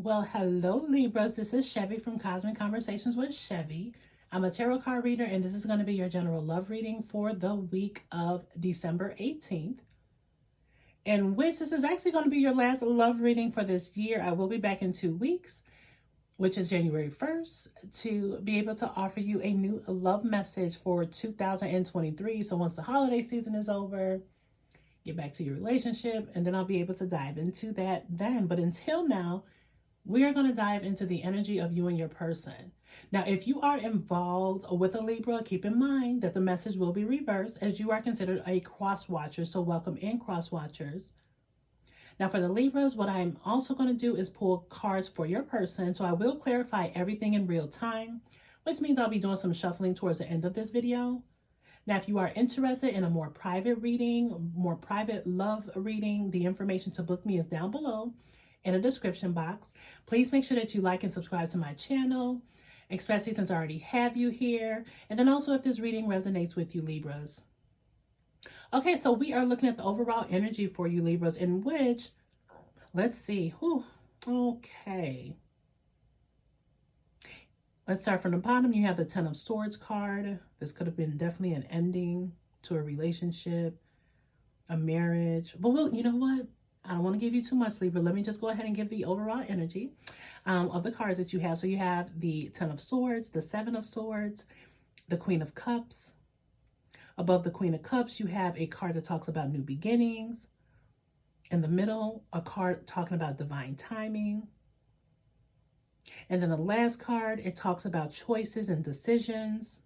Well, hello Libras. This is Chevy from Cosmic Conversations with Chevy. I'm a tarot card reader, and this is going to be your general love reading for the week of December 18th. In which this is actually going to be your last love reading for this year. I will be back in 2 weeks, which is January 1st, to be able to offer you a new love message for 2023. So once the holiday season is over, get back to your relationship, and then I'll be able to dive into that then. But until now, we are going to dive into the energy of you and your person. Now, if you are involved with a Libra, keep in mind that the message will be reversed as you are considered a cross watcher. So welcome in, cross watchers. Now, for the Libras, what I'm also going to do is pull cards for your person. So I will clarify everything in real time, which means I'll be doing some shuffling towards the end of this video. Now, if you are interested in a more private reading, more private love reading, the information to book me is down below in a description box. Please make sure that you like and subscribe to my channel, especially since I already have you here. And then also if this reading resonates with you, Libras. Okay, so we are looking at the overall energy for you, Libras, in which, let's see. Okay. Let's start from the bottom. You have the Ten of Swords card. This could have been definitely an ending to a relationship, a marriage. But you know what? I don't want to give you too much, Libra. Let me just go ahead and give the overall energy of the cards that you have. So you have the Ten of Swords, the Seven of Swords, the Queen of Cups. Above the Queen of Cups, you have a card that talks about new beginnings. In the middle, a card talking about divine timing. And then the last card, it talks about choices and decisions.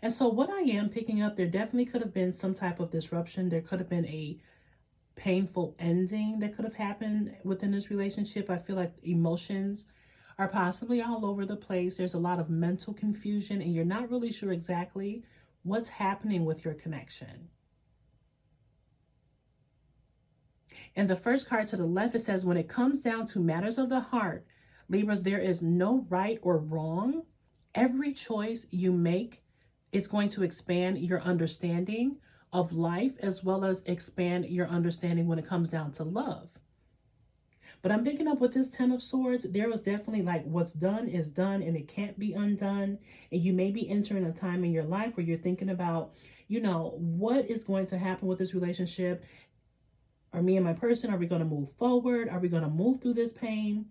And so what I am picking up, there definitely could have been some type of disruption. There could have been a painful ending that could have happened within this relationship. I feel like emotions are possibly all over the place. There's a lot of mental confusion, and you're not really sure exactly what's happening with your connection. And the first card to the left, it says, when it comes down to matters of the heart, Libras, there is no right or wrong. Every choice you make is going to expand your understanding of life, as well as expand your understanding when it comes down to love. But I'm picking up with this Ten of Swords, there was definitely like what's done is done and it can't be undone. And you may be entering a time in your life where you're thinking about, you know, what is going to happen with this relationship? Are me and my person, are we going to move forward? Are we going to move through this pain?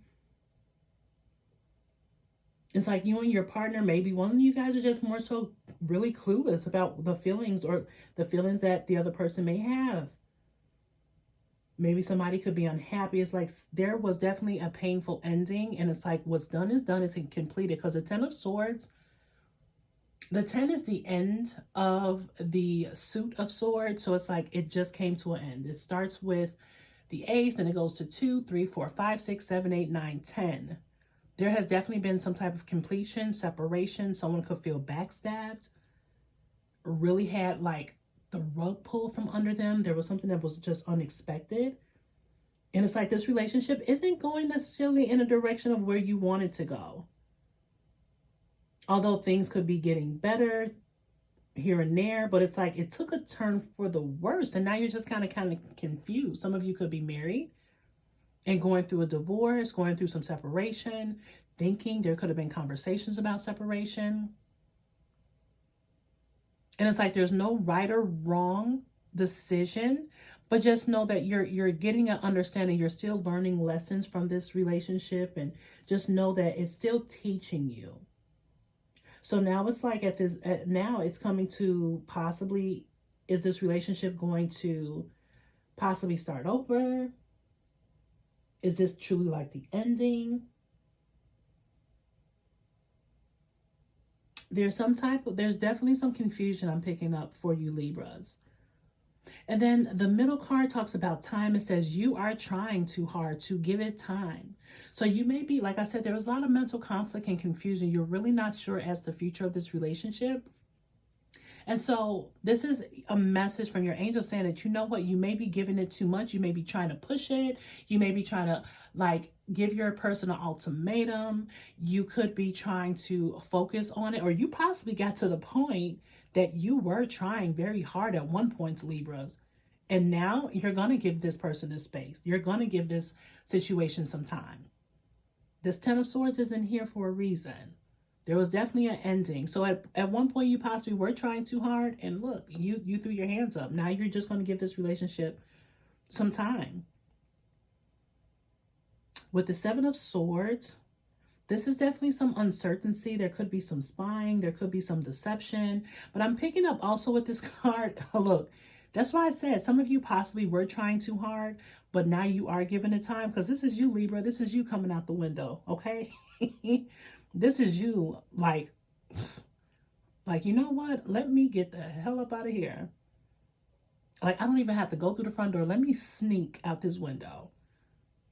It's like you and your partner, maybe one of you guys are just more so really clueless about the feelings or the feelings that the other person may have. Maybe somebody could be unhappy. It's like there was definitely a painful ending, and it's like what's done is done, it's completed. Because the Ten of Swords, the 10 is the end of the suit of swords. So it's like it just came to an end. It starts with the ace, and it goes to 2, 3, 4, 5, 6, 7, 8, 9, 10. There has definitely been some type of completion, separation. Someone could feel backstabbed, really had like the rug pulled from under them. There was something that was just unexpected. And it's like this relationship isn't going necessarily in a direction of where you want it to go. Although things could be getting better here and there, but it's like it took a turn for the worse. And now you're just kind of confused. Some of you could be married and going through a divorce, going through some separation, thinking there could have been conversations about separation. And it's like there's no right or wrong decision, but just know that you're getting an understanding. You're still learning lessons from this relationship, and just know that it's still teaching you. So now it's like now it's coming to possibly, is this relationship going to possibly start over? Is this truly like the ending? There's definitely some confusion I'm picking up for you, Libras. And then the middle card talks about time. It says you are trying too hard to give it time. So you may be, like I said, there was a lot of mental conflict and confusion. You're really not sure as to the future of this relationship. And so this is a message from your angel saying that, you know what, you may be giving it too much. You may be trying to push it. You may be trying to like give your person an ultimatum. You could be trying to focus on it, or you possibly got to the point that you were trying very hard at one point, Libras, And now you're going to give this person a space. You're going to give this situation some time. This Ten of Swords isn't here for a reason. There was definitely an ending. So at one point you possibly were trying too hard, and look, you threw your hands up. Now you're just going to give this relationship some time. With the Seven of Swords, this is definitely some uncertainty. There could be some spying. There could be some deception. But I'm picking up also with this card, look, that's why I said some of you possibly were trying too hard, but now you are giving it time, because this is you, Libra. This is you coming out the window, okay? This is you like, you know what? Let me get the hell up out of here. Like, I don't even have to go through the front door. Let me sneak out this window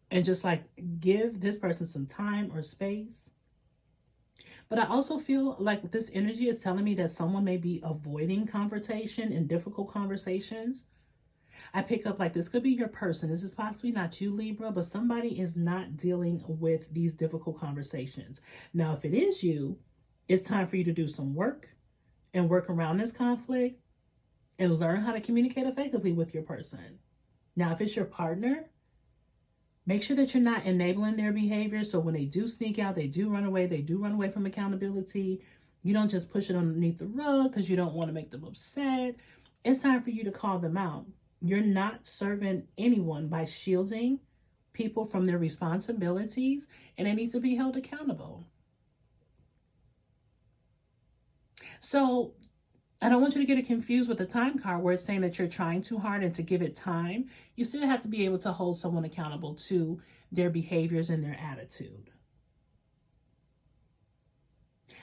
and just like give this person some time or space. But I also feel like this energy is telling me that someone may be avoiding confrontation and difficult conversations. I pick up like this could be your person. This is possibly not you, Libra, but somebody is not dealing with these difficult conversations. Now, if it is you, it's time for you to do some work and work around this conflict and learn how to communicate effectively with your person. Now, if it's your partner, make sure that you're not enabling their behavior. So when they do sneak out, they do run away from accountability. You don't just push it underneath the rug because you don't want to make them upset. It's time for you to call them out. You're not serving anyone by shielding people from their responsibilities, and they need to be held accountable. So I don't want you to get it confused with the time card where it's saying that you're trying too hard and to give it time. You still have to be able to hold someone accountable to their behaviors and their attitude.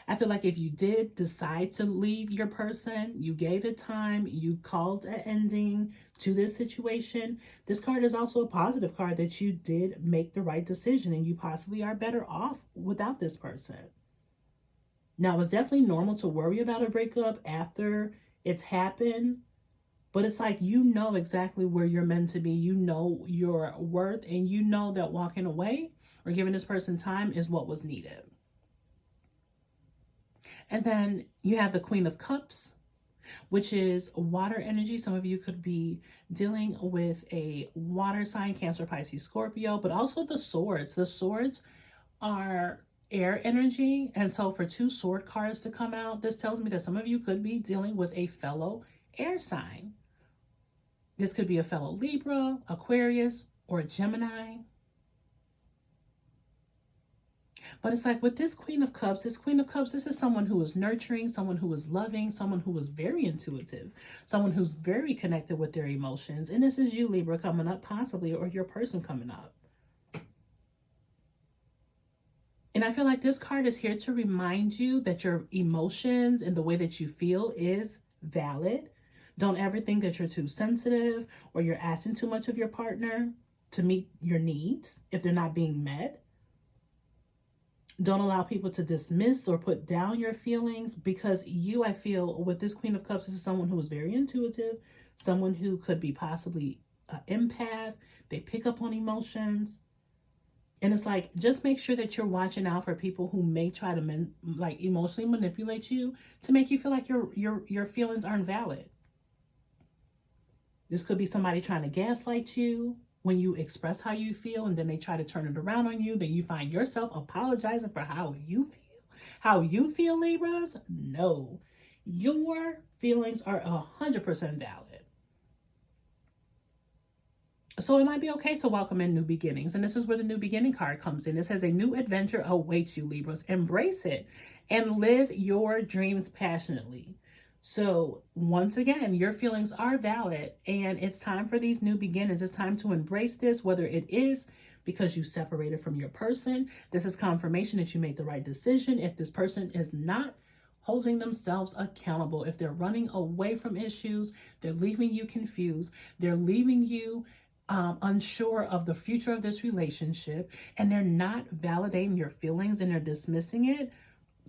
I feel like if you did decide to leave your person, you gave it time, you called an ending to this situation. This card is also a positive card that you did make the right decision and you possibly are better off without this person. Now, it's definitely normal to worry about a breakup after it's happened, but it's like you know exactly where you're meant to be. You know your worth, and you know that walking away or giving this person time is what was needed. And then you have the Queen of Cups, which is water energy. Some of you could be dealing with a water sign, Cancer, Pisces, Scorpio, but also the swords. The swords are air energy. And so for two sword cards to come out, this tells me that some of you could be dealing with a fellow air sign. This could be a fellow Libra, Aquarius, or a Gemini. But it's like with this Queen of Cups, this is someone who is nurturing, someone who is loving, someone who is very intuitive, someone who's very connected with their emotions. And this is you, Libra, coming up possibly, or your person coming up. And I feel like this card is here to remind you that your emotions and the way that you feel is valid. Don't ever think that you're too sensitive or you're asking too much of your partner to meet your needs if they're not being met. Don't allow people to dismiss or put down your feelings, because you, I feel, with this Queen of Cups, this is someone who is very intuitive, someone who could be possibly an empath. They pick up on emotions. And it's like, just make sure that you're watching out for people who may try to emotionally manipulate you to make you feel like your feelings aren't valid. This could be somebody trying to gaslight you when you express how you feel, and then they try to turn it around on you. Then you find yourself apologizing for how you feel. How you feel, Libras? No. Your feelings are 100% valid. So it might be okay to welcome in new beginnings. And this is where the new beginning card comes in. It says a new adventure awaits you, Libras. Embrace it and live your dreams passionately. So once again, your feelings are valid, and it's time for these new beginnings. It's time to embrace this, whether it is because you separated from your person. This is confirmation that you made the right decision. If this person is not holding themselves accountable, if they're running away from issues, they're leaving you confused, they're leaving you unsure of the future of this relationship, and they're not validating your feelings and they're dismissing it,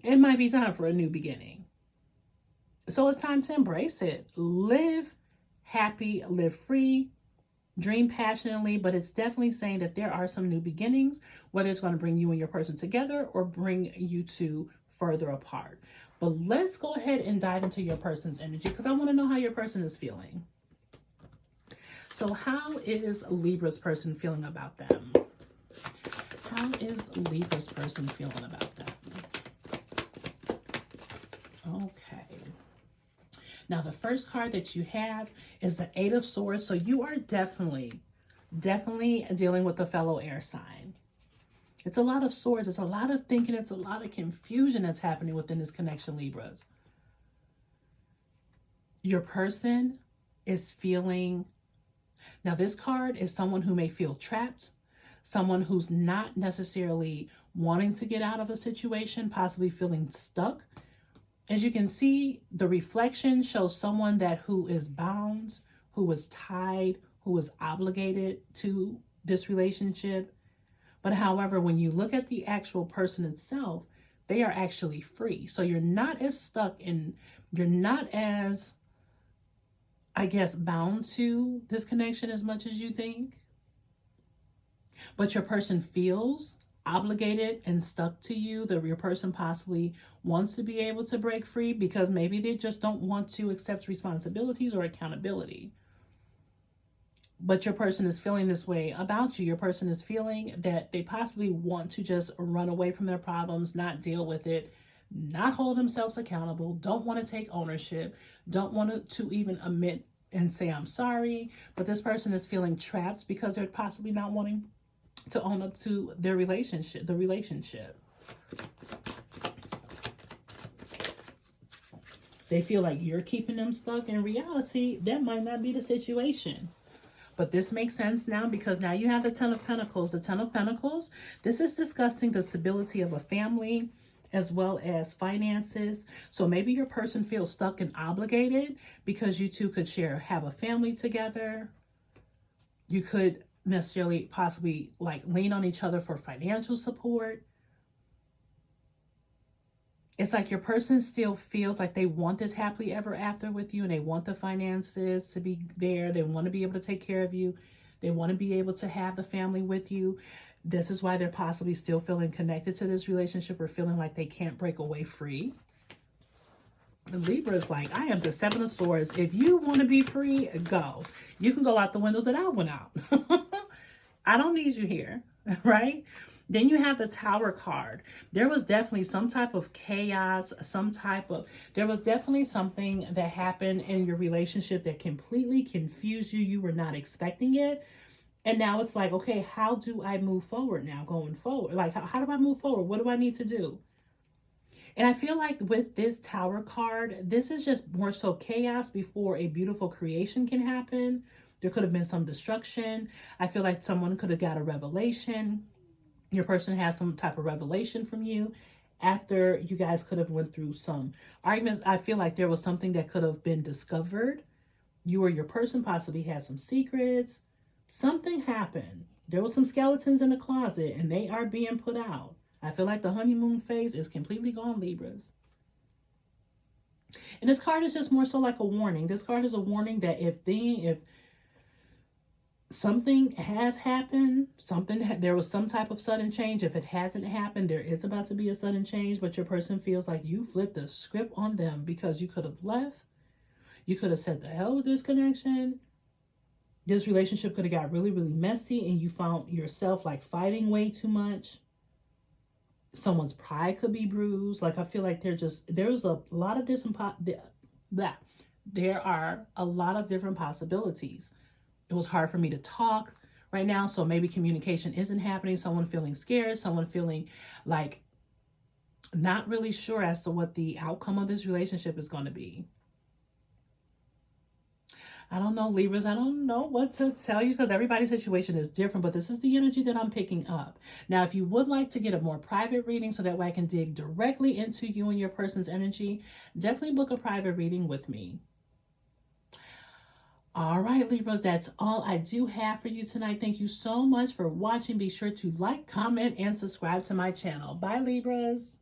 it might be time for a new beginning. So it's time to embrace it. Live happy, live free, dream passionately, but it's definitely saying that there are some new beginnings, whether it's going to bring you and your person together or bring you two further apart. But let's go ahead and dive into your person's energy, because I want to know how your person is feeling. So how is Libra's person feeling about them? How is Libra's person feeling about them? Okay. Now, the first card that you have is the Eight of Swords. So you are definitely dealing with a fellow air sign. It's a lot of swords. It's a lot of thinking. It's a lot of confusion that's happening within this connection, Libras. Your person is feeling... Now, this card is someone who may feel trapped, someone who's not necessarily wanting to get out of a situation, possibly feeling stuck. As you can see, the reflection shows someone who is bound, who is tied, who is obligated to this relationship. But however, when you look at the actual person itself, they are actually free. So you're not as stuck and you're not as, I guess, bound to this connection as much as you think. But your person feels obligated and stuck to you. That your person possibly wants to be able to break free because maybe they just don't want to accept responsibilities or accountability. But your person is feeling this way about you. Your person is feeling that they possibly want to just run away from their problems, not deal with it, not hold themselves accountable, don't want to take ownership, don't want to even admit and say, I'm sorry. But this person is feeling trapped because they're possibly not wanting to own up to their relationship, the relationship. They feel like you're keeping them stuck. In reality, that might not be the situation. But this makes sense now because now you have the Ten of Pentacles. The Ten of Pentacles, this is discussing the stability of a family as well as finances. So maybe your person feels stuck and obligated because you two could have a family together. You could necessarily possibly like lean on each other for financial support. It's like your person still feels like they want this happily ever after with you and they want the finances to be there. They want to be able to take care of you. They want to be able to have the family with you. This is why they're possibly still feeling connected to this relationship or feeling like they can't break away free. Libra is like, I am the Seven of Swords. If you want to be free, go. You can go out the window that I went out. I don't need you here, right? Then you have the Tower card. There was definitely some type of chaos, there was definitely something that happened in your relationship that completely confused you. You were not expecting it. And now it's like, okay, how do I move forward now going forward? Like, how do I move forward? What do I need to do? And I feel like with this Tower card, this is just more so chaos before a beautiful creation can happen. There could have been some destruction. I feel like someone could have got a revelation. Your person has some type of revelation from you after you guys could have went through some arguments. I feel like there was something that could have been discovered. You or your person possibly had some secrets. Something happened. There was some skeletons in the closet and they are being put out. I feel like the honeymoon phase is completely gone, Libras. And this card is just more so like a warning. This card is a warning that if something has happened, there was some type of sudden change. If it hasn't happened, there is about to be a sudden change, but your person feels like you flipped the script on them because you could have left. You could have said the hell with this connection. This relationship could have got really, really messy and you found yourself like fighting way too much. Someone's pride could be bruised. Like, I feel like there's a lot of there are a lot of different possibilities. It was hard for me to talk right now, so maybe communication isn't happening. Someone feeling scared, someone feeling like not really sure as to what the outcome of this relationship is going to be. I don't know, Libras. I don't know what to tell you because everybody's situation is different, but this is the energy that I'm picking up. Now, if you would like to get a more private reading so that way I can dig directly into you and your person's energy, definitely book a private reading with me. All right, Libras, that's all I do have for you tonight. Thank you so much for watching. Be sure to like, comment, and subscribe to my channel. Bye, Libras.